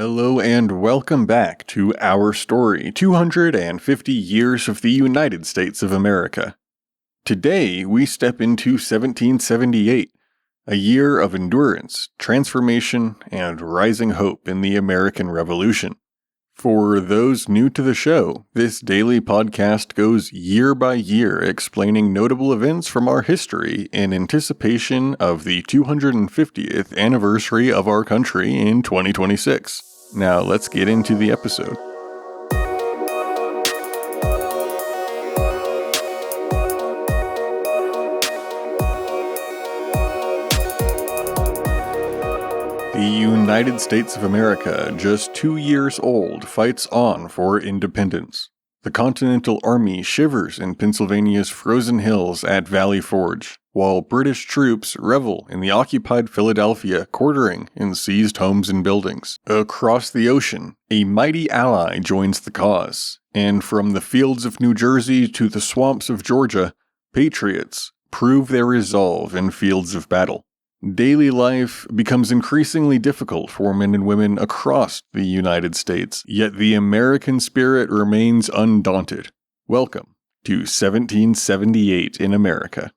Hello and welcome back to Our Story, 250 Years of the United States of America. Today, we step into 1778, a year of endurance, transformation, and rising hope in the American Revolution. For those new to the show, this daily podcast goes year by year explaining notable events from our history in anticipation of the 250th anniversary of our country in 2026. Now let's get into the episode. The United States of America, just 2 years old, fights on for independence. The Continental Army shivers in Pennsylvania's frozen hills at Valley Forge, while British troops revel in the occupied Philadelphia, quartering in seized homes and buildings. Across the ocean, a mighty ally joins the cause, and from the fields of New Jersey to the swamps of Georgia, patriots prove their resolve in fields of battle. Daily life becomes increasingly difficult for men and women across the United States, yet the American spirit remains undaunted. Welcome to 1778 in America.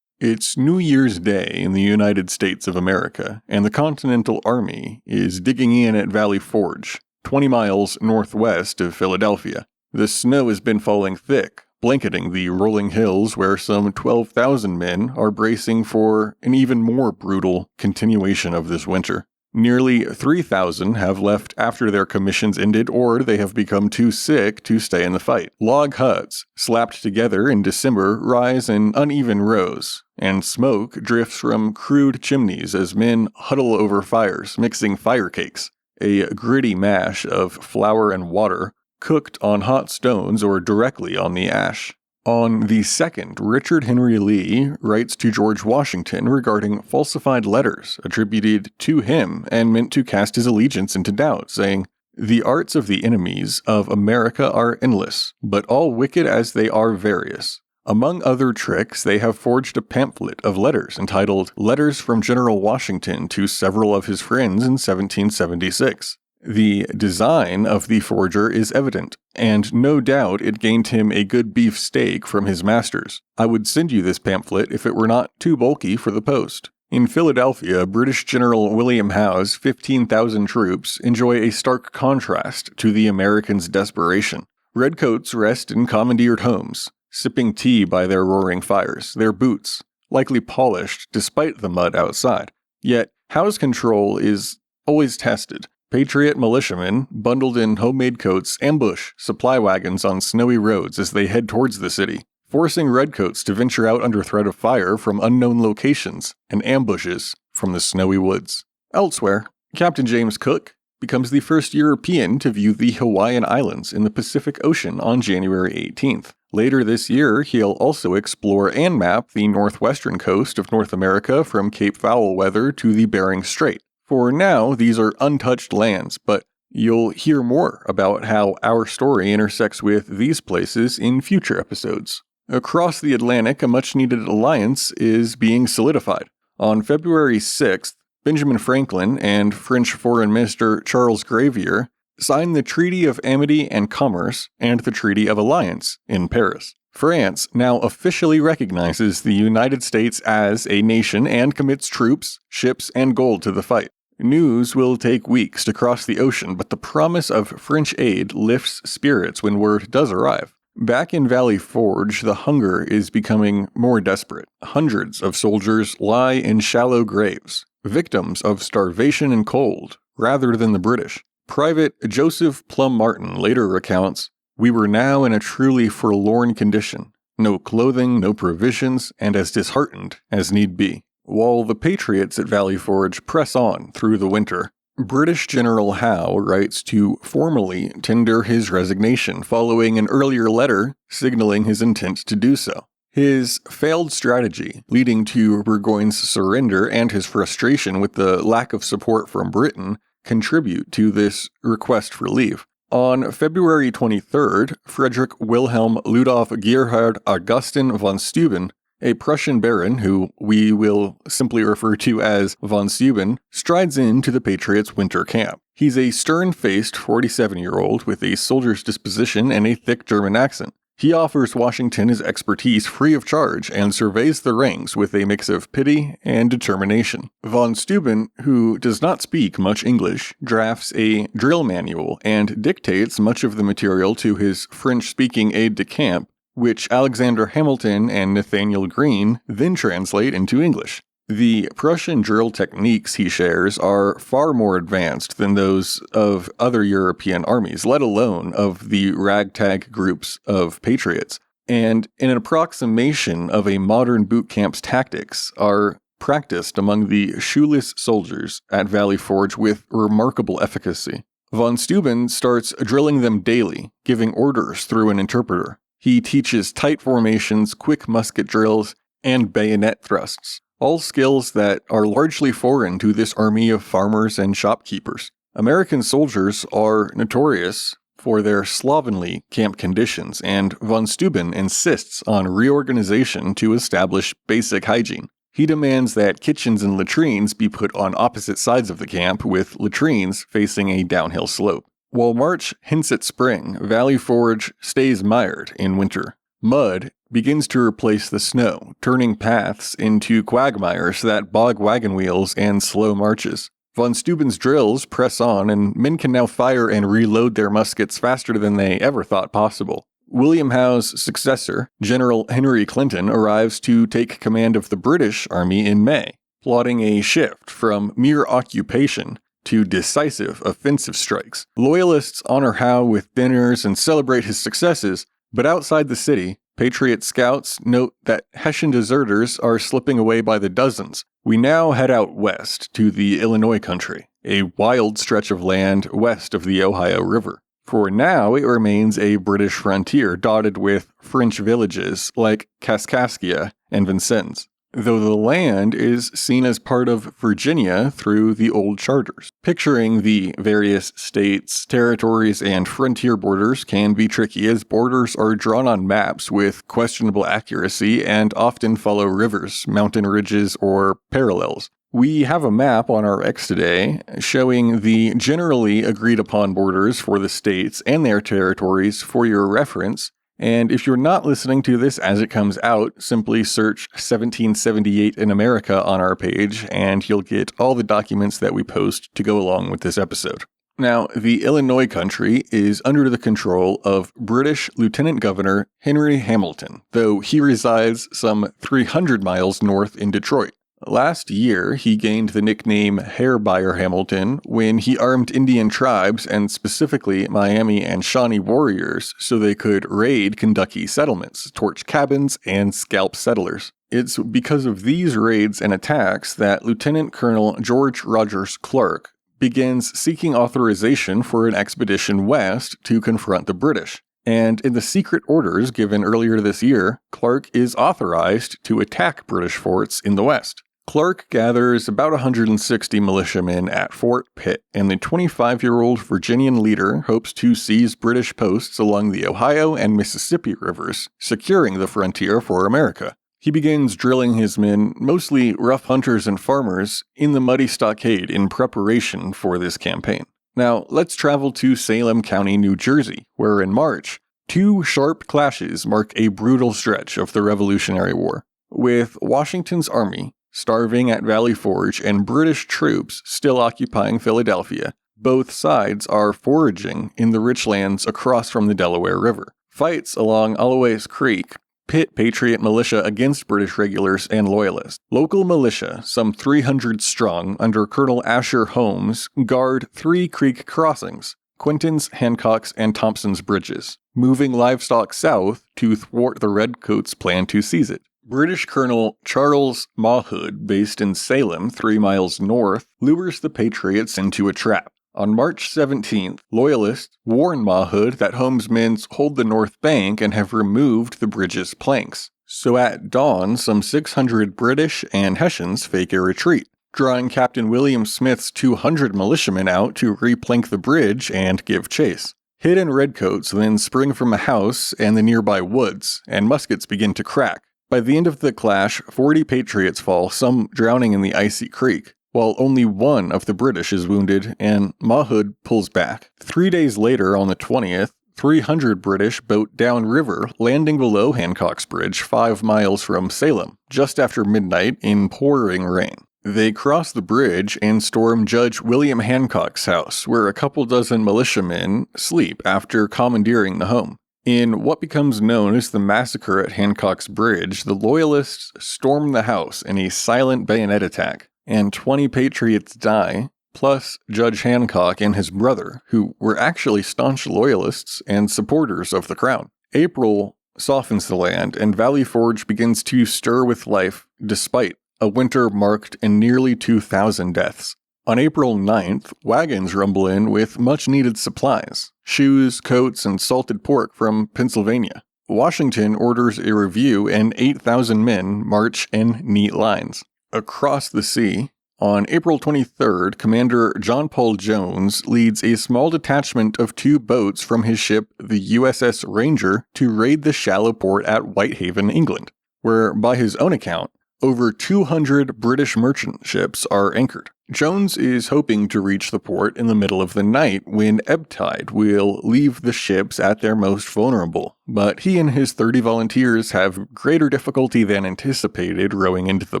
It's New Year's Day in the United States of America, and the Continental Army is digging in at Valley Forge, 20 miles northwest of Philadelphia. The snow has been falling thick, blanketing the rolling hills where some 12,000 men are bracing for an even more brutal continuation of this winter. Nearly 3,000 have left after their commissions ended or they have become too sick to stay in the fight. Log huts, slapped together in December, rise in uneven rows, and smoke drifts from crude chimneys as men huddle over fires, mixing fire cakes, a gritty mash of flour and water, cooked on hot stones or directly on the ash. On the 2nd, Richard Henry Lee writes to George Washington regarding falsified letters attributed to him and meant to cast his allegiance into doubt, saying, "The arts of the enemies of America are endless, but all wicked as they are various. Among other tricks, they have forged a pamphlet of letters entitled Letters from General Washington to several of his friends in 1776. The design of the forger is evident, and no doubt it gained him a good beef steak from his masters. I would send you this pamphlet if it were not too bulky for the post." In Philadelphia, British General William Howe's 15,000 troops enjoy a stark contrast to the Americans' desperation. Redcoats rest in commandeered homes, sipping tea by their roaring fires, their boots likely polished despite the mud outside. Yet, Howe's control is always tested. Patriot militiamen, bundled in homemade coats, ambush supply wagons on snowy roads as they head towards the city, forcing redcoats to venture out under threat of fire from unknown locations and ambushes from the snowy woods. Elsewhere, Captain James Cook becomes the first European to view the Hawaiian Islands in the Pacific Ocean on January 18th. Later this year, he'll also explore and map the northwestern coast of North America from Cape Foulweather to the Bering Strait. For now, these are untouched lands, but you'll hear more about how our story intersects with these places in future episodes. Across the Atlantic, a much-needed alliance is being solidified. On February 6th, Benjamin Franklin and French Foreign Minister Charles Gravier signed the Treaty of Amity and Commerce and the Treaty of Alliance in Paris. France now officially recognizes the United States as a nation and commits troops, ships, and gold to the fight. News will take weeks to cross the ocean, but the promise of French aid lifts spirits when word does arrive. Back in Valley Forge, the hunger is becoming more desperate. Hundreds of soldiers lie in shallow graves, victims of starvation and cold, rather than the British. Private Joseph Plum Martin later recounts, "We were now in a truly forlorn condition. No clothing, no provisions, and as disheartened as need be." While the patriots at Valley Forge press on through the winter, British General Howe writes to formally tender his resignation following an earlier letter signaling his intent to do so. His failed strategy, leading to Burgoyne's surrender and his frustration with the lack of support from Britain, contribute to this request for leave. On February 23rd, Frederick Wilhelm Ludolf Gerhard Augustin von Steuben A Prussian baron, who we will simply refer to as von Steuben, strides into the Patriots' winter camp. He's a stern-faced 47-year-old with a soldier's disposition and a thick German accent. He offers Washington his expertise free of charge and surveys the ranks with a mix of pity and determination. Von Steuben, who does not speak much English, drafts a drill manual and dictates much of the material to his French-speaking aide-de-camp, which Alexander Hamilton and Nathaniel Greene then translate into English. The Prussian drill techniques he shares are far more advanced than those of other European armies, let alone of the ragtag groups of patriots, and an approximation of a modern boot camp's tactics are practiced among the shoeless soldiers at Valley Forge with remarkable efficacy. Von Steuben starts drilling them daily, giving orders through an interpreter. He teaches tight formations, quick musket drills, and bayonet thrusts, all skills that are largely foreign to this army of farmers and shopkeepers. American soldiers are notorious for their slovenly camp conditions, and von Steuben insists on reorganization to establish basic hygiene. He demands that kitchens and latrines be put on opposite sides of the camp, with latrines facing a downhill slope. While March hints at spring, Valley Forge stays mired in winter. Mud begins to replace the snow, turning paths into quagmires that bog wagon wheels and slow marches. Von Steuben's drills press on, and men can now fire and reload their muskets faster than they ever thought possible. William Howe's successor, General Henry Clinton, arrives to take command of the British Army in May, plotting a shift from mere occupation to decisive offensive strikes. Loyalists honor Howe with dinners and celebrate his successes, but outside the city, Patriot scouts note that Hessian deserters are slipping away by the dozens. We now head out west to the Illinois country, a wild stretch of land west of the Ohio River. For now, it remains a British frontier dotted with French villages like Kaskaskia and Vincennes, though the land is seen as part of Virginia through the old charters. Picturing the various states, territories, and frontier borders can be tricky, as borders are drawn on maps with questionable accuracy and often follow rivers, mountain ridges, or parallels. We have a map on our X today showing the generally agreed upon borders for the states and their territories for your reference. And if you're not listening to this as it comes out, simply search 1778 in America on our page, and you'll get all the documents that we post to go along with this episode. Now, the Illinois country is under the control of British Lieutenant Governor Henry Hamilton, though he resides some 300 miles north in Detroit. Last year, he gained the nickname Hair Buyer Hamilton when he armed Indian tribes, and specifically Miami and Shawnee warriors, so they could raid Kentucky settlements, torch cabins, and scalp settlers. It's because of these raids and attacks that Lieutenant Colonel George Rogers Clark begins seeking authorization for an expedition west to confront the British. And in the secret orders given earlier this year, Clark is authorized to attack British forts in the west. Clark gathers about 160 militiamen at Fort Pitt, and the 25-year-old Virginian leader hopes to seize British posts along the Ohio and Mississippi rivers, securing the frontier for America. He begins drilling his men, mostly rough hunters and farmers, in the muddy stockade in preparation for this campaign. Now, let's travel to Salem County, New Jersey, where in March, two sharp clashes mark a brutal stretch of the Revolutionary War. With Washington's army starving at Valley Forge and British troops still occupying Philadelphia, both sides are foraging in the rich lands across from the Delaware River. Fights along Alloway's Creek pit Patriot militia against British regulars and loyalists. Local militia, some 300 strong, under Colonel Asher Holmes, guard three creek crossings, Quinton's, Hancock's, and Thompson's bridges, moving livestock south to thwart the Redcoats' plan to seize it. British Colonel Charles Mawhood, based in Salem, 3 miles north, lures the Patriots into a trap. On March 17th, Loyalists warn Mawhood that Holmes' men hold the north bank and have removed the bridge's planks. So at dawn, some 600 British and Hessians fake a retreat, drawing Captain William Smith's 200 militiamen out to replank the bridge and give chase. Hidden redcoats then spring from a house and the nearby woods, and muskets begin to crack. By the end of the clash, 40 Patriots fall, some drowning in the icy creek, while only one of the British is wounded, and Mahood pulls back. 3 days later, on the 20th, 300 British boat downriver, landing below Hancock's Bridge 5 miles from Salem, just after midnight in pouring rain. They cross the bridge and storm Judge William Hancock's house, where a couple dozen militiamen sleep after commandeering the home. In what becomes known as the Massacre at Hancock's Bridge, the Loyalists storm the house in a silent bayonet attack, and 20 Patriots die, plus Judge Hancock and his brother, who were actually staunch Loyalists and supporters of the Crown. April softens the land, and Valley Forge begins to stir with life despite a winter marked in nearly 2,000 deaths. On April 9th, wagons rumble in with much-needed supplies, shoes, coats, and salted pork from Pennsylvania. Washington orders a review, and 8,000 men march in neat lines. Across the sea, on April 23rd, Commander John Paul Jones leads a small detachment of 2 boats from his ship, the USS Ranger, to raid the shallow port at Whitehaven, England, where, by his own account, over 200 British merchant ships are anchored. Jones is hoping to reach the port in the middle of the night when ebb tide will leave the ships at their most vulnerable, but he and his 30 volunteers have greater difficulty than anticipated rowing into the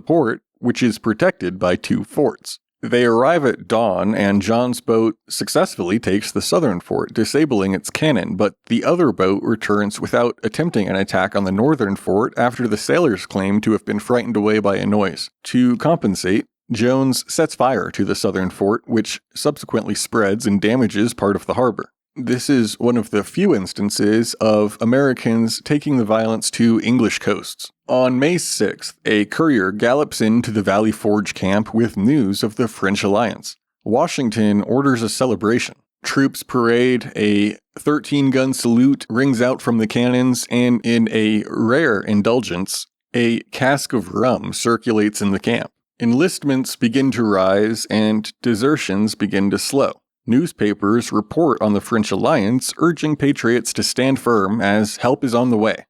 port, which is protected by 2 forts. They arrive at dawn, and John's boat successfully takes the southern fort, disabling its cannon, but the other boat returns without attempting an attack on the northern fort after the sailors claim to have been frightened away by a noise. To compensate, Jones sets fire to the southern fort, which subsequently spreads and damages part of the harbor. This is one of the few instances of Americans taking the violence to English coasts. On May 6th, a courier gallops into the Valley Forge camp with news of the French alliance. Washington orders a celebration. Troops parade, a 13-gun salute rings out from the cannons, and in a rare indulgence, a cask of rum circulates in the camp. Enlistments begin to rise, and desertions begin to slow. Newspapers report on the French alliance, urging patriots to stand firm as help is on the way.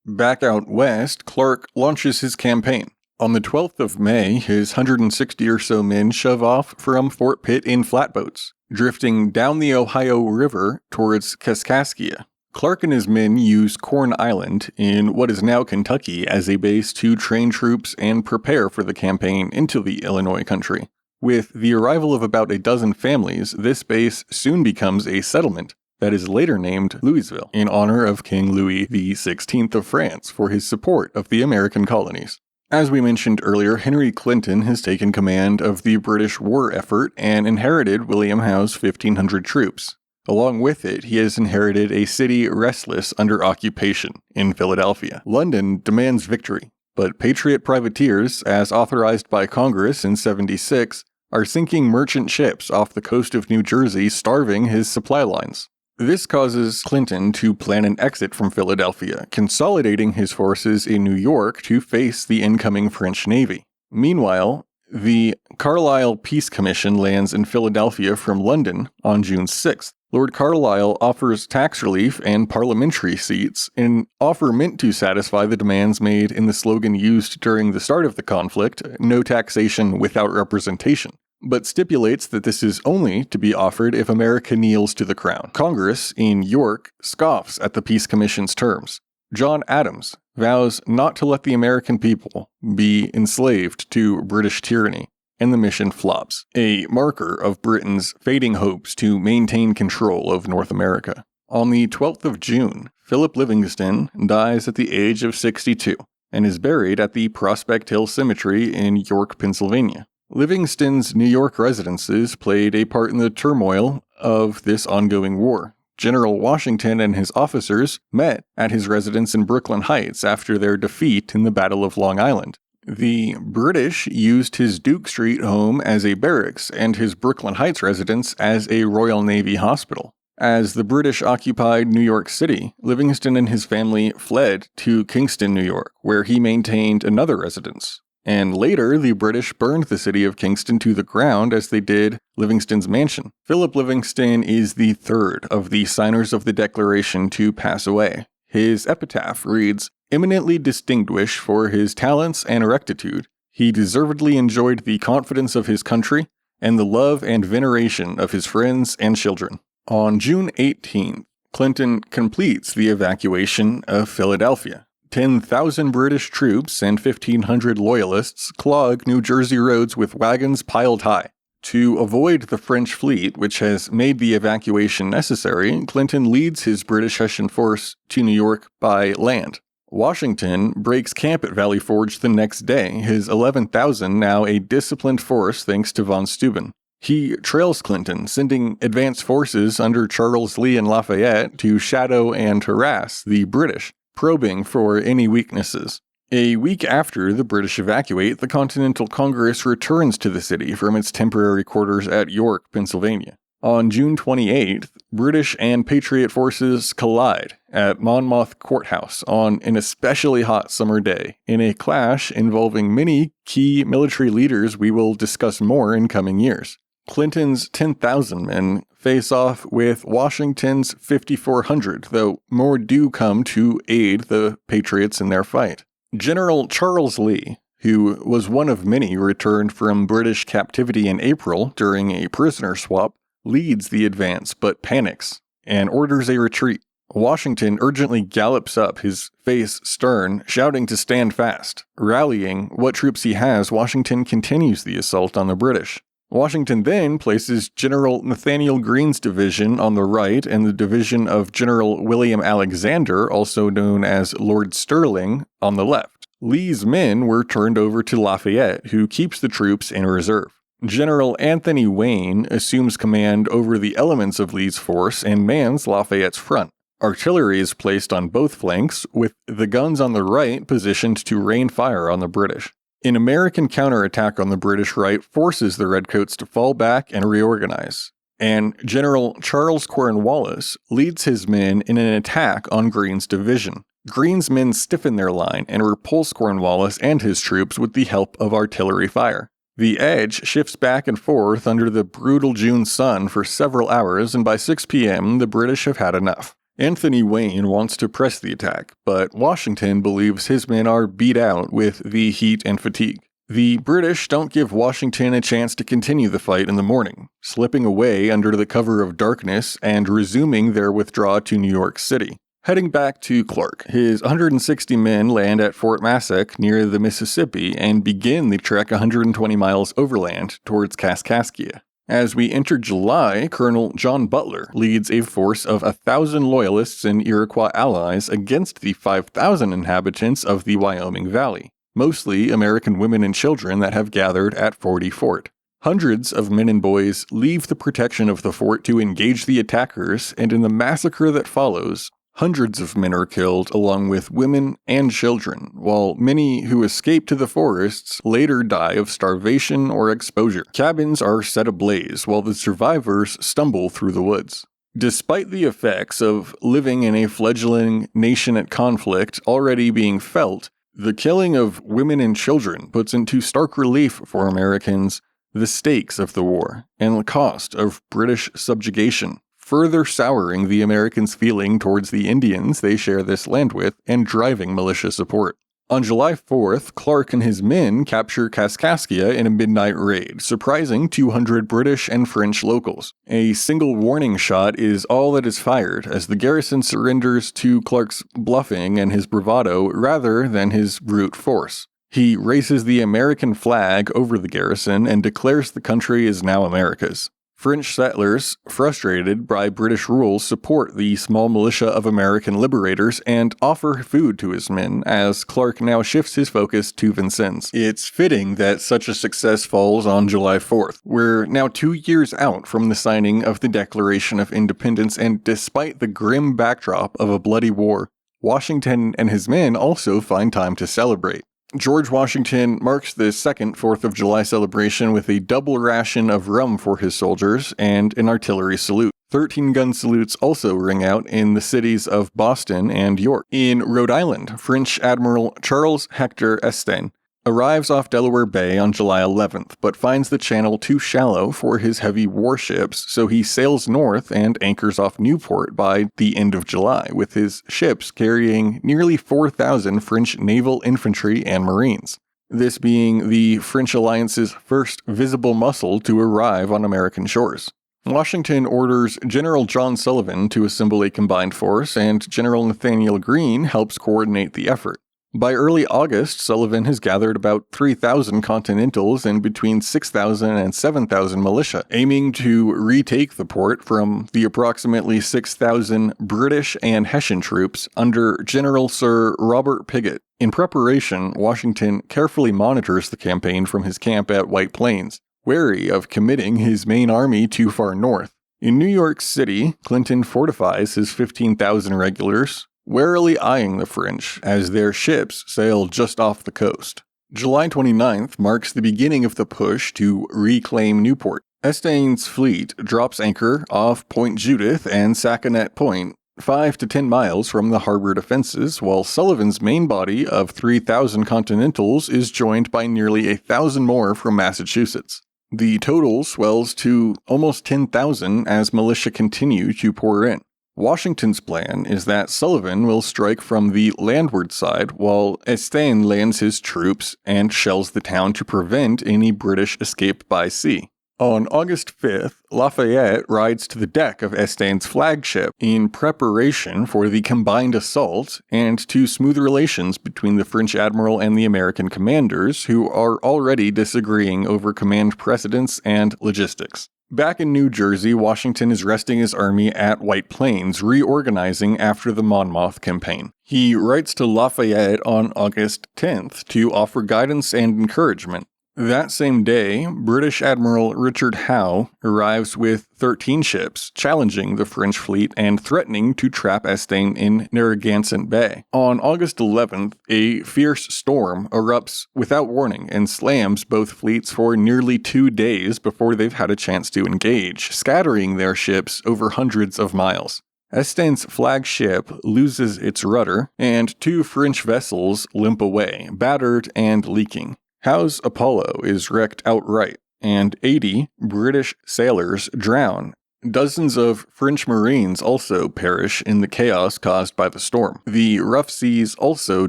Back out west, Clark launches his campaign. On the 12th of May, his 160 or so men shove off from Fort Pitt in flatboats, drifting down the Ohio River towards Kaskaskia. Clark and his men use Corn Island, in what is now Kentucky, as a base to train troops and prepare for the campaign into the Illinois country. With the arrival of about a dozen families, this base soon becomes a settlement that is later named Louisville, in honor of King Louis XVI of France for his support of the American colonies. As we mentioned earlier, Henry Clinton has taken command of the British war effort and inherited William Howe's 1,500 troops. Along with it, he has inherited a city restless under occupation in Philadelphia. London demands victory, but Patriot privateers, as authorized by Congress in '76, are sinking merchant ships off the coast of New Jersey, starving his supply lines. This causes Clinton to plan an exit from Philadelphia, consolidating his forces in New York to face the incoming French Navy. Meanwhile, the Carlisle Peace Commission lands in Philadelphia from London on June 6th. Lord Carlisle offers tax relief and parliamentary seats, an offer meant to satisfy the demands made in the slogan used during the start of the conflict, "No taxation without representation," but stipulates that this is only to be offered if America kneels to the crown. Congress, in York, scoffs at the Peace Commission's terms. John Adams vows not to let the American people be enslaved to British tyranny, and the mission flops, a marker of Britain's fading hopes to maintain control of North America. On the 12th of June, Philip Livingston dies at the age of 62 and is buried at the Prospect Hill Cemetery in York, Pennsylvania. Livingston's New York residences played a part in the turmoil of this ongoing war. General Washington and his officers met at his residence in Brooklyn Heights after their defeat in the Battle of Long Island. The British used his Duke Street home as a barracks and his Brooklyn Heights residence as a Royal Navy hospital. As the British occupied New York City, Livingston and his family fled to Kingston, New York, where he maintained another residence. And later, the British burned the city of Kingston to the ground as they did Livingston's mansion. Philip Livingston is the third of the signers of the Declaration to pass away. His epitaph reads, "Eminently distinguished for his talents and rectitude, he deservedly enjoyed the confidence of his country and the love and veneration of his friends and children." On June 18th, Clinton completes the evacuation of Philadelphia. 10,000 British troops and 1,500 loyalists clog New Jersey roads with wagons piled high. To avoid the French fleet, which has made the evacuation necessary, Clinton leads his British Hessian force to New York by land. Washington breaks camp at Valley Forge the next day, his 11,000 now a disciplined force thanks to von Steuben. He trails Clinton, sending advance forces under Charles Lee and Lafayette to shadow and harass the British, probing for any weaknesses. A week after the British evacuate, the Continental Congress returns to the city from its temporary quarters at York, Pennsylvania. On June 28th, British and Patriot forces collide at Monmouth Courthouse on an especially hot summer day in a clash involving many key military leaders we will discuss more in coming years. Clinton's 10,000 men face off with Washington's 5,400, though more do come to aid the Patriots in their fight. General Charles Lee, who was one of many returned from British captivity in April during a prisoner swap, leads the advance but panics and orders a retreat. Washington urgently gallops up, his face stern, shouting to stand fast. Rallying what troops he has, Washington continues the assault on the British. Washington then places General Nathaniel Greene's division on the right and the division of General William Alexander, also known as Lord Stirling, on the left. Lee's men were turned over to Lafayette, who keeps the troops in reserve. General Anthony Wayne assumes command over the elements of Lee's force and mans Lafayette's front. Artillery is placed on both flanks, with the guns on the right positioned to rain fire on the British. An American counterattack on the British right forces the Redcoats to fall back and reorganize, and General Charles Cornwallis leads his men in an attack on Greene's division. Greene's men stiffen their line and repulse Cornwallis and his troops with the help of artillery fire. The edge shifts back and forth under the brutal June sun for several hours, and by 6 p.m. the British have had enough. Anthony Wayne wants to press the attack, but Washington believes his men are beat out with the heat and fatigue. The British don't give Washington a chance to continue the fight in the morning, slipping away under the cover of darkness and resuming their withdrawal to New York City. Heading back to Clark, his 160 men land at Fort Massac near the Mississippi and begin the trek 120 miles overland towards Kaskaskia. As we enter July, Colonel John Butler leads a force of 1,000 Loyalists and Iroquois allies against the 5,000 inhabitants of the Wyoming Valley, mostly American women and children that have gathered at Forty Fort. Hundreds of men and boys leave the protection of the fort to engage the attackers, and in the massacre that follows, hundreds of men are killed along with women and children, while many who escape to the forests later die of starvation or exposure. Cabins are set ablaze while the survivors stumble through the woods. Despite the effects of living in a fledgling nation at conflict already being felt, the killing of women and children puts into stark relief for Americans the stakes of the war and the cost of British subjugation, further souring the Americans' feeling towards the Indians they share this land with and driving militia support. On July 4th, Clark and his men capture Kaskaskia in a midnight raid, surprising 200 British and French locals. A single warning shot is all that is fired as the garrison surrenders to Clark's bluffing and his bravado rather than his brute force. He raises the American flag over the garrison and declares the country is now America's. French settlers, frustrated by British rule, support the small militia of American liberators and offer food to his men as Clark now shifts his focus to Vincennes. It's fitting that such a success falls on July 4th. We're now 2 years out from the signing of the Declaration of Independence, and despite the grim backdrop of a bloody war, Washington and his men also find time to celebrate. George Washington marks the second 4th of July celebration with a double ration of rum for his soldiers and an artillery salute. 13-gun salutes also ring out in the cities of Boston and York. In Rhode Island, French Admiral Charles Hector Estaing arrives off Delaware Bay on July 11th, but finds the channel too shallow for his heavy warships, so he sails north and anchors off Newport by the end of July, with his ships carrying nearly 4,000 French naval infantry and marines. This being the French alliance's first visible muscle to arrive on American shores. Washington orders General John Sullivan to assemble a combined force, and General Nathaniel Greene helps coordinate the effort. By early August, Sullivan has gathered about 3,000 Continentals and between 6,000 and 7,000 militia, aiming to retake the port from the approximately 6,000 British and Hessian troops under General Sir Robert Pigott. In preparation, Washington carefully monitors the campaign from his camp at White Plains, wary of committing his main army too far north. In New York City, Clinton fortifies his 15,000 regulars, warily eyeing the French as their ships sail just off the coast. July 29th marks the beginning of the push to reclaim Newport. Estaing's fleet drops anchor off Point Judith and Saconet Point, 5 to 10 miles from the harbor defenses, while Sullivan's main body of 3,000 Continentals is joined by nearly 1,000 more from Massachusetts. The total swells to almost 10,000 as militia continue to pour in. Washington's plan is that Sullivan will strike from the landward side while Estaing lands his troops and shells the town to prevent any British escape by sea. On August 5th, Lafayette rides to the deck of Estaing's flagship in preparation for the combined assault and to smooth relations between the French admiral and the American commanders, who are already disagreeing over command precedence and logistics. Back in New Jersey, Washington is resting his army at White Plains, reorganizing after the Monmouth campaign. He writes to Lafayette on August 10th to offer guidance and encouragement. That same day, British Admiral Richard Howe arrives with 13 ships, challenging the French fleet and threatening to trap Estaing in Narragansett Bay. On August 11th, a fierce storm erupts without warning and slams both fleets for nearly 2 days before they've had a chance to engage, scattering their ships over hundreds of miles. Estaing's flagship loses its rudder, and 2 French vessels limp away, battered and leaking. Howe's Apollo is wrecked outright, and 80 British sailors drown. Dozens of French Marines also perish in the chaos caused by the storm. The rough seas also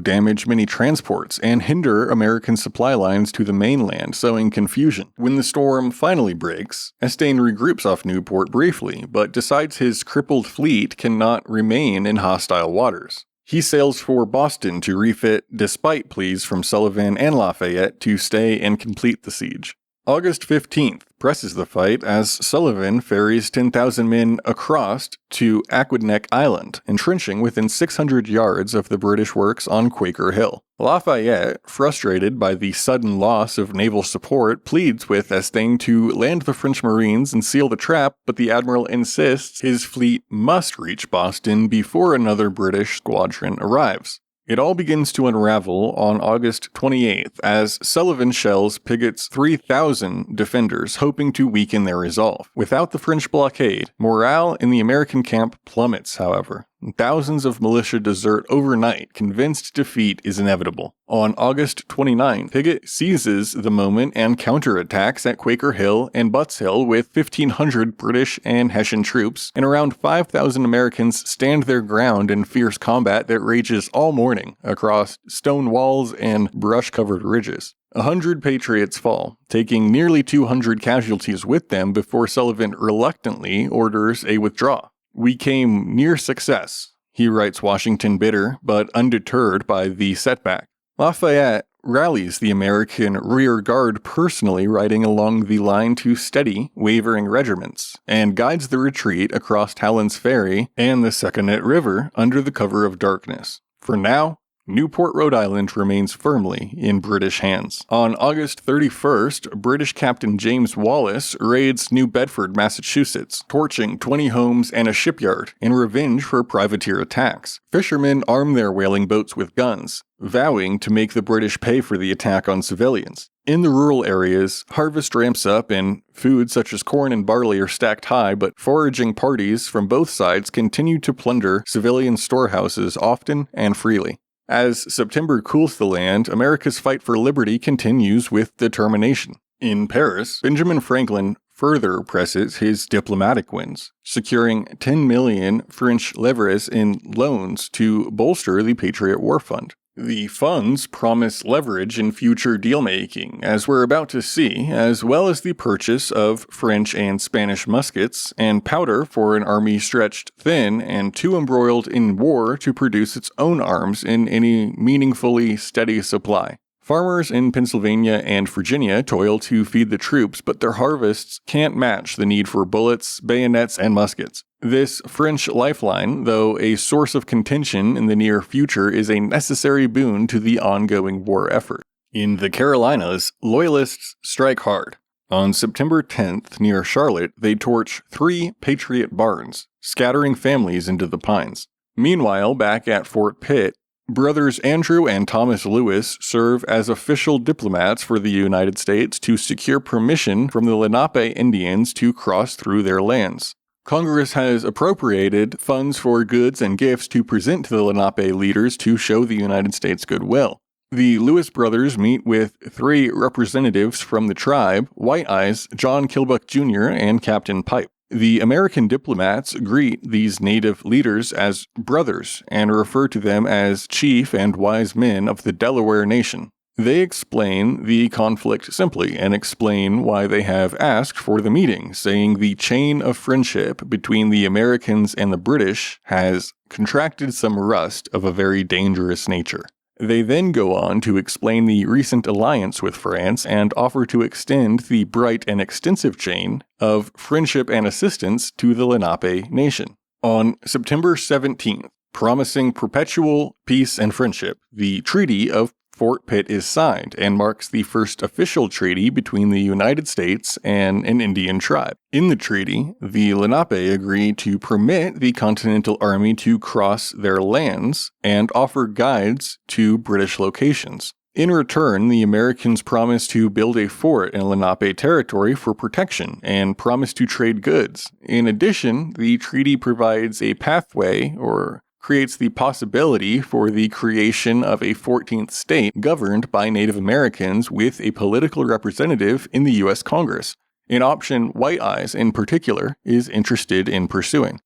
damage many transports and hinder American supply lines to the mainland, sowing confusion. When the storm finally breaks, Estaing regroups off Newport briefly, but decides his crippled fleet cannot remain in hostile waters. He sails for Boston to refit, despite pleas from Sullivan and Lafayette to stay and complete the siege. August 15th presses the fight as Sullivan ferries 10,000 men across to Aquidneck Island, entrenching within 600 yards of the British works on Quaker Hill. Lafayette, frustrated by the sudden loss of naval support, pleads with Estaing to land the French Marines and seal the trap, but the admiral insists his fleet must reach Boston before another British squadron arrives. It all begins to unravel on August 28th as Sullivan shells Pigott's 3,000 defenders, hoping to weaken their resolve. Without the French blockade, morale in the American camp plummets, however. Thousands of militia desert overnight, convinced defeat is inevitable. On August 29th, Pigott seizes the moment and counterattacks at Quaker Hill and Butts Hill with 1,500 British and Hessian troops, and around 5,000 Americans stand their ground in fierce combat that rages all morning across stone walls and brush-covered ridges. 100 patriots fall, taking nearly 200 casualties with them before Sullivan reluctantly orders a withdrawal. "We came near success," he writes Washington bitter, but undeterred by the setback. Lafayette rallies the American rear guard personally, riding along the line to steady wavering regiments, and guides the retreat across Talon's Ferry and the Saconet River under the cover of darkness. For now, Newport, Rhode Island remains firmly in British hands. On August 31st, British Captain James Wallace raids New Bedford, Massachusetts, torching 20 homes and a shipyard in revenge for privateer attacks. Fishermen arm their whaling boats with guns, vowing to make the British pay for the attack on civilians. In the rural areas, harvest ramps up and food such as corn and barley are stacked high, but foraging parties from both sides continue to plunder civilian storehouses often and freely. As September cools the land, America's fight for liberty continues with determination. In Paris, Benjamin Franklin further presses his diplomatic wins, securing 10 million French livres in loans to bolster the Patriot War Fund. The funds promise leverage in future deal-making, as we're about to see, as well as the purchase of French and Spanish muskets and powder for an army stretched thin and too embroiled in war to produce its own arms in any meaningfully steady supply. Farmers in Pennsylvania and Virginia toil to feed the troops, but their harvests can't match the need for bullets, bayonets, and muskets. This French lifeline, though a source of contention in the near future, is a necessary boon to the ongoing war effort. In the Carolinas, Loyalists strike hard. On September 10th, near Charlotte, they torch 3 Patriot barns, scattering families into the pines. Meanwhile, back at Fort Pitt, brothers Andrew and Thomas Lewis serve as official diplomats for the United States to secure permission from the Lenape Indians to cross through their lands. Congress has appropriated funds for goods and gifts to present to the Lenape leaders to show the United States goodwill. The Lewis brothers meet with 3 representatives from the tribe, White Eyes, John Kilbuck Jr., and Captain Pipe. The American diplomats greet these native leaders as brothers and refer to them as chief and wise men of the Delaware Nation. They explain the conflict simply and explain why they have asked for the meeting, saying the chain of friendship between the Americans and the British has contracted some rust of a very dangerous nature. They then go on to explain the recent alliance with France and offer to extend the bright and extensive chain of friendship and assistance to the Lenape Nation. On September 17th, promising perpetual peace and friendship, the Treaty of Fort Pitt is signed and marks the first official treaty between the United States and an Indian tribe. In the treaty, the Lenape agree to permit the Continental Army to cross their lands and offer guides to British locations. In return, the Americans promise to build a fort in Lenape territory for protection and promise to trade goods. In addition, the treaty provides a pathway or creates the possibility for the creation of a 14th state governed by Native Americans with a political representative in the U.S. Congress, an option White Eyes in particular is interested in pursuing.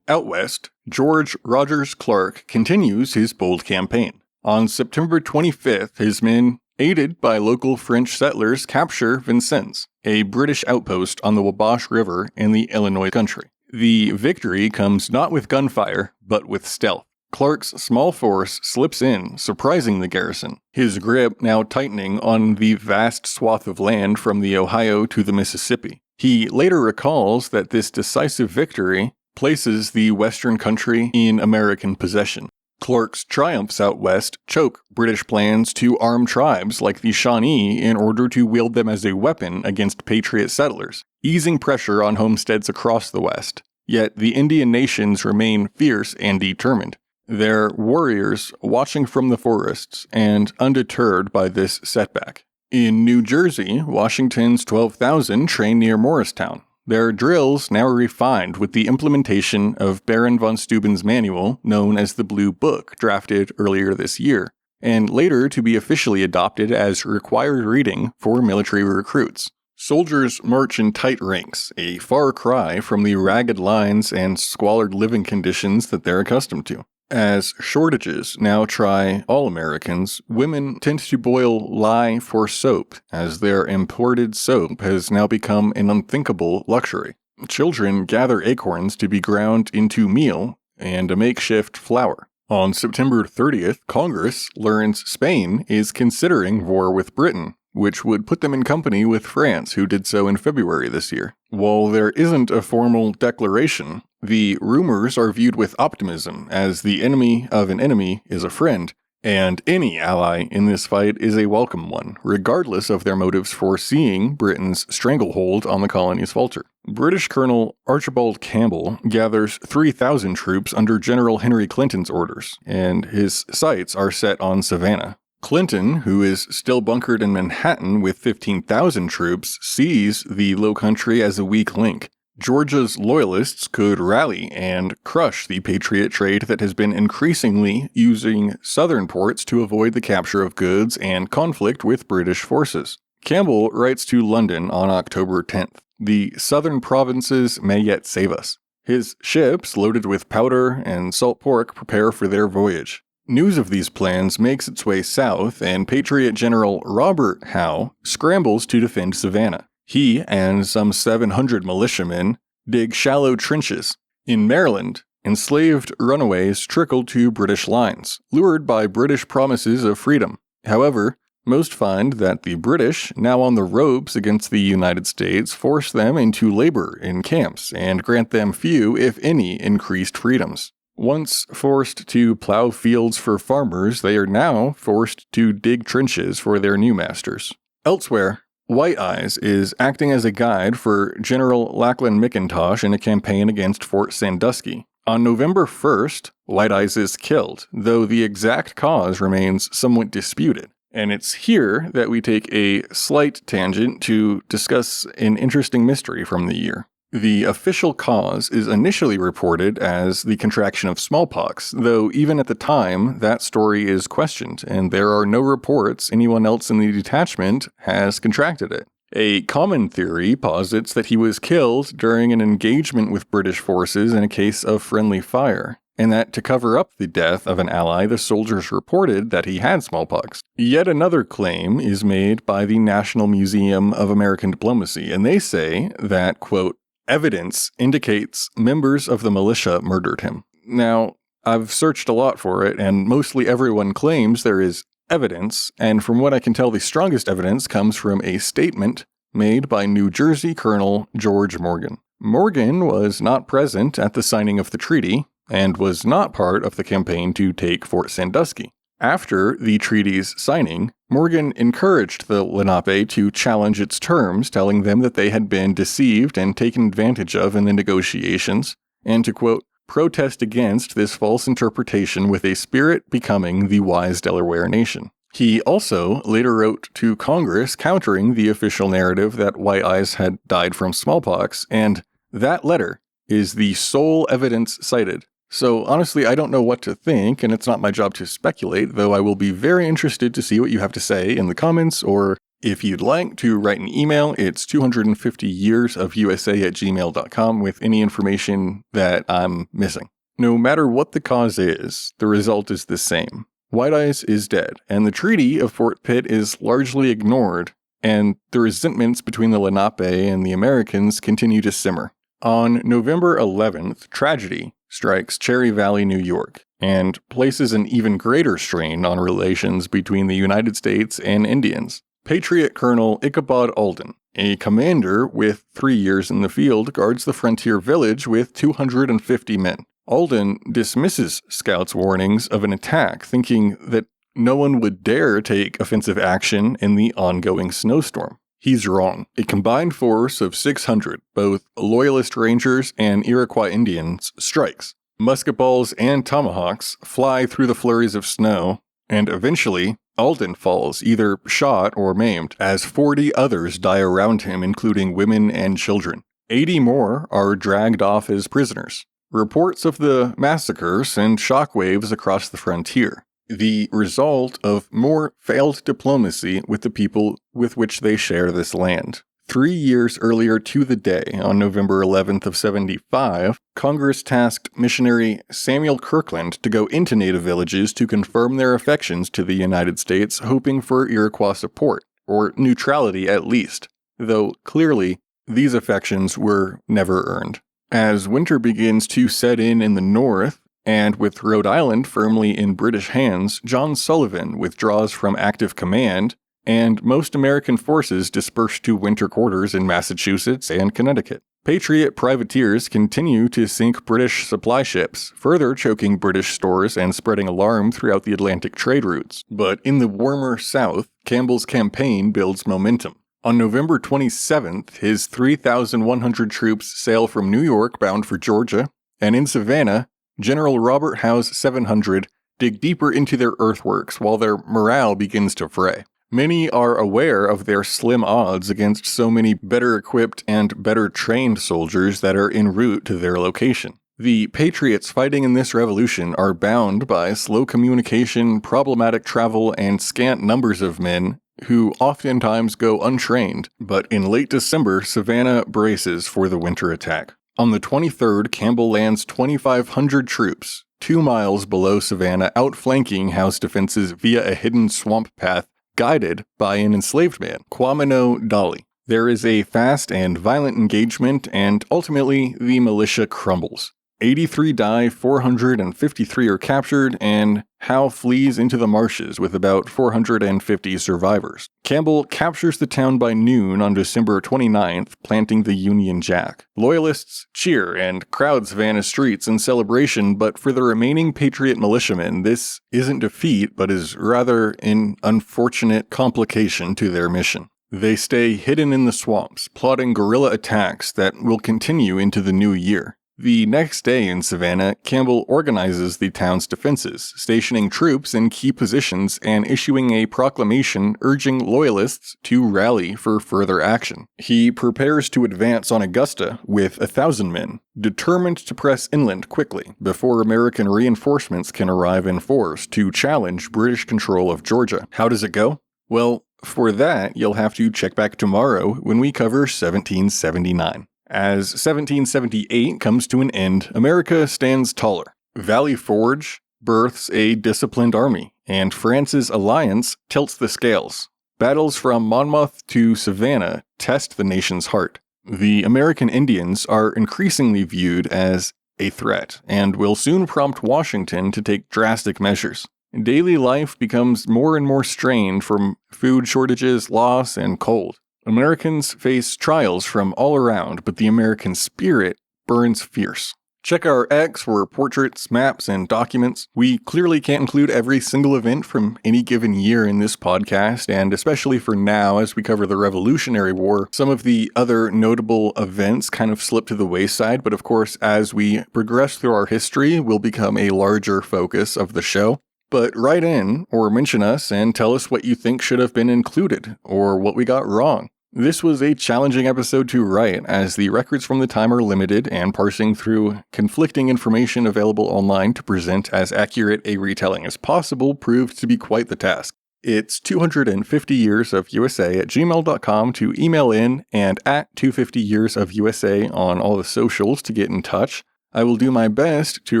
Out west, George Rogers Clark continues his bold campaign. On September 25th, his men, aided by local French settlers, capture Vincennes, a British outpost on the Wabash River in the Illinois country. The victory comes not with gunfire, but with stealth. Clark's small force slips in, surprising the garrison, his grip now tightening on the vast swath of land from the Ohio to the Mississippi. He later recalls that this decisive victory places the western country in American possession. Clark's triumphs out west choke British plans to arm tribes like the Shawnee in order to wield them as a weapon against Patriot settlers, easing pressure on homesteads across the West. Yet the Indian nations remain fierce and determined, their warriors watching from the forests and undeterred by this setback. In New Jersey, Washington's 12,000 train near Morristown. Their drills now refined with the implementation of Baron von Steuben's manual, known as the Blue Book, drafted earlier this year, and later to be officially adopted as required reading for military recruits. Soldiers march in tight ranks, a far cry from the ragged lines and squalid living conditions that they're accustomed to. As shortages now try all Americans, women tend to boil lye for soap, as their imported soap has now become an unthinkable luxury. Children gather acorns to be ground into meal and a makeshift flour. On September 30th, Congress learns Spain is considering war with Britain, which would put them in company with France, who did so in February this year. While there isn't a formal declaration, the rumors are viewed with optimism, as the enemy of an enemy is a friend, and any ally in this fight is a welcome one, regardless of their motives for seeing Britain's stranglehold on the colonies falter. British Colonel Archibald Campbell gathers 3,000 troops under General Henry Clinton's orders, and his sights are set on Savannah. Clinton, who is still bunkered in Manhattan with 15,000 troops, sees the Low Country as a weak link. Georgia's loyalists could rally and crush the Patriot trade that has been increasingly using southern ports to avoid the capture of goods and conflict with British forces. Campbell writes to London on October 10th, "The southern provinces may yet save us." His ships, loaded with powder and salt pork, prepare for their voyage. News of these plans makes its way south, and Patriot General Robert Howe scrambles to defend Savannah. He and some 700 militiamen dig shallow trenches. In Maryland, enslaved runaways trickle to British lines, lured by British promises of freedom. However, most find that the British, now on the ropes against the United States, force them into labor in camps and grant them few, if any, increased freedoms. Once forced to plow fields for farmers, they are now forced to dig trenches for their new masters. Elsewhere, White Eyes is acting as a guide for General Lachlan McIntosh in a campaign against Fort Sandusky. On November 1st, White Eyes is killed, though the exact cause remains somewhat disputed. And it's here that we take a slight tangent to discuss an interesting mystery from the year. The official cause is initially reported as the contraction of smallpox, though even at the time, that story is questioned, and there are no reports anyone else in the detachment has contracted it. A common theory posits that he was killed during an engagement with British forces in a case of friendly fire, and that to cover up the death of an ally, the soldiers reported that he had smallpox. Yet another claim is made by the National Museum of American Diplomacy, and they say that, quote, "evidence indicates members of the militia murdered him." Now, I've searched a lot for it, and mostly everyone claims there is evidence, and from what I can tell, the strongest evidence comes from a statement made by New Jersey Colonel George Morgan. Morgan was not present at the signing of the treaty, and was not part of the campaign to take Fort Sandusky. After the treaty's signing, Morgan encouraged the Lenape to challenge its terms, telling them that they had been deceived and taken advantage of in the negotiations, and to, quote, "protest against this false interpretation with a spirit becoming the wise Delaware nation." He also later wrote to Congress countering the official narrative that White Eyes had died from smallpox, and that letter is the sole evidence cited. So honestly, I don't know what to think, and it's not my job to speculate, though I will be very interested to see what you have to say in the comments, or if you'd like to write an email, it's 250yearsofusa@gmail.com with any information that I'm missing. No matter what the cause is, the result is the same. White Eyes is dead, and the Treaty of Fort Pitt is largely ignored, and the resentments between the Lenape and the Americans continue to simmer. On November 11th, tragedy strikes Cherry Valley, New York, and places an even greater strain on relations between the United States and Indians. Patriot Colonel Ichabod Alden, a commander with 3 years in the field, guards the frontier village with 250 men. Alden dismisses scouts' warnings of an attack, thinking that no one would dare take offensive action in the ongoing snowstorm. He's wrong. A combined force of 600, both Loyalist Rangers and Iroquois Indians, strikes. Musket balls and tomahawks fly through the flurries of snow, and eventually, Alden falls, either shot or maimed, as 40 others die around him, including women and children. 80 more are dragged off as prisoners. Reports of the massacre send shockwaves across the frontier, the result of more failed diplomacy with the people with which they share this land. 3 years earlier to the day, on November 11th of 75, Congress tasked missionary Samuel Kirkland to go into native villages to confirm their affections to the United States, hoping for Iroquois support, or neutrality at least, though clearly these affections were never earned. As winter begins to set in the north, and with Rhode Island firmly in British hands, John Sullivan withdraws from active command, and most American forces disperse to winter quarters in Massachusetts and Connecticut. Patriot privateers continue to sink British supply ships, further choking British stores and spreading alarm throughout the Atlantic trade routes. But in the warmer South, Campbell's campaign builds momentum. On November 27th, his 3,100 troops sail from New York bound for Georgia, and in Savannah, General Robert Howe's 700 dig deeper into their earthworks while their morale begins to fray. Many are aware of their slim odds against so many better equipped and better trained soldiers that are en route to their location. The patriots fighting in this revolution are bound by slow communication, problematic travel, and scant numbers of men who oftentimes go untrained, but in late December, Savannah braces for the winter attack. On the 23rd, Campbell lands 2,500 troops, 2 miles below Savannah, outflanking house defenses via a hidden swamp path guided by an enslaved man, Quamino Dolly. There is a fast and violent engagement, and ultimately the militia crumbles. 83 die, 453 are captured, and Howe flees into the marshes with about 450 survivors. Campbell captures the town by noon on December 29th, planting the Union Jack. Loyalists cheer and crowd Savannah streets in celebration, but for the remaining Patriot militiamen, this isn't defeat, but is rather an unfortunate complication to their mission. They stay hidden in the swamps, plotting guerrilla attacks that will continue into the new year. The next day in Savannah, Campbell organizes the town's defenses, stationing troops in key positions and issuing a proclamation urging loyalists to rally for further action. He prepares to advance on Augusta with 1,000 men, determined to press inland quickly before American reinforcements can arrive in force to challenge British control of Georgia. How does it go? Well, for that, you'll have to check back tomorrow when we cover 1779. As 1778 comes to an end, America stands taller. Valley Forge births a disciplined army, and France's alliance tilts the scales. Battles from Monmouth to Savannah test the nation's heart. The American Indians are increasingly viewed as a threat, and will soon prompt Washington to take drastic measures. Daily life becomes more and more strained from food shortages, loss, and cold. Americans face trials from all around, but the American spirit burns fierce. Check our X for portraits, maps, and documents. We clearly can't include every single event from any given year in this podcast, and especially for now as we cover the Revolutionary War, some of the other notable events kind of slip to the wayside, but of course, as we progress through our history, will become a larger focus of the show. But write in or mention us and tell us what you think should have been included, or what we got wrong. This was a challenging episode to write, as the records from the time are limited, and parsing through conflicting information available online to present as accurate a retelling as possible proved to be quite the task. It's 250 years of USA at gmail.com to email in, and at 250 years of USA on all the socials to get in touch. I will do my best to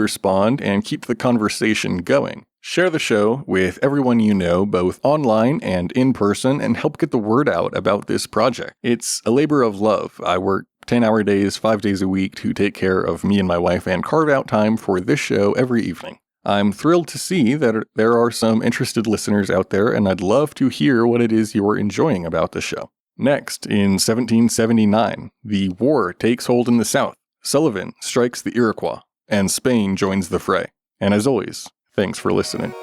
respond and keep the conversation going. Share the show with everyone you know, both online and in person, and help get the word out about this project. It's a labor of love. I work 10-hour days, 5 days a week to take care of me and my wife and carve out time for this show every evening. I'm thrilled to see that there are some interested listeners out there, and I'd love to hear what it is you're enjoying about the show. Next, in 1779, the war takes hold in the South. Sullivan strikes the Iroquois, and Spain joins the fray. And as always, thanks for listening.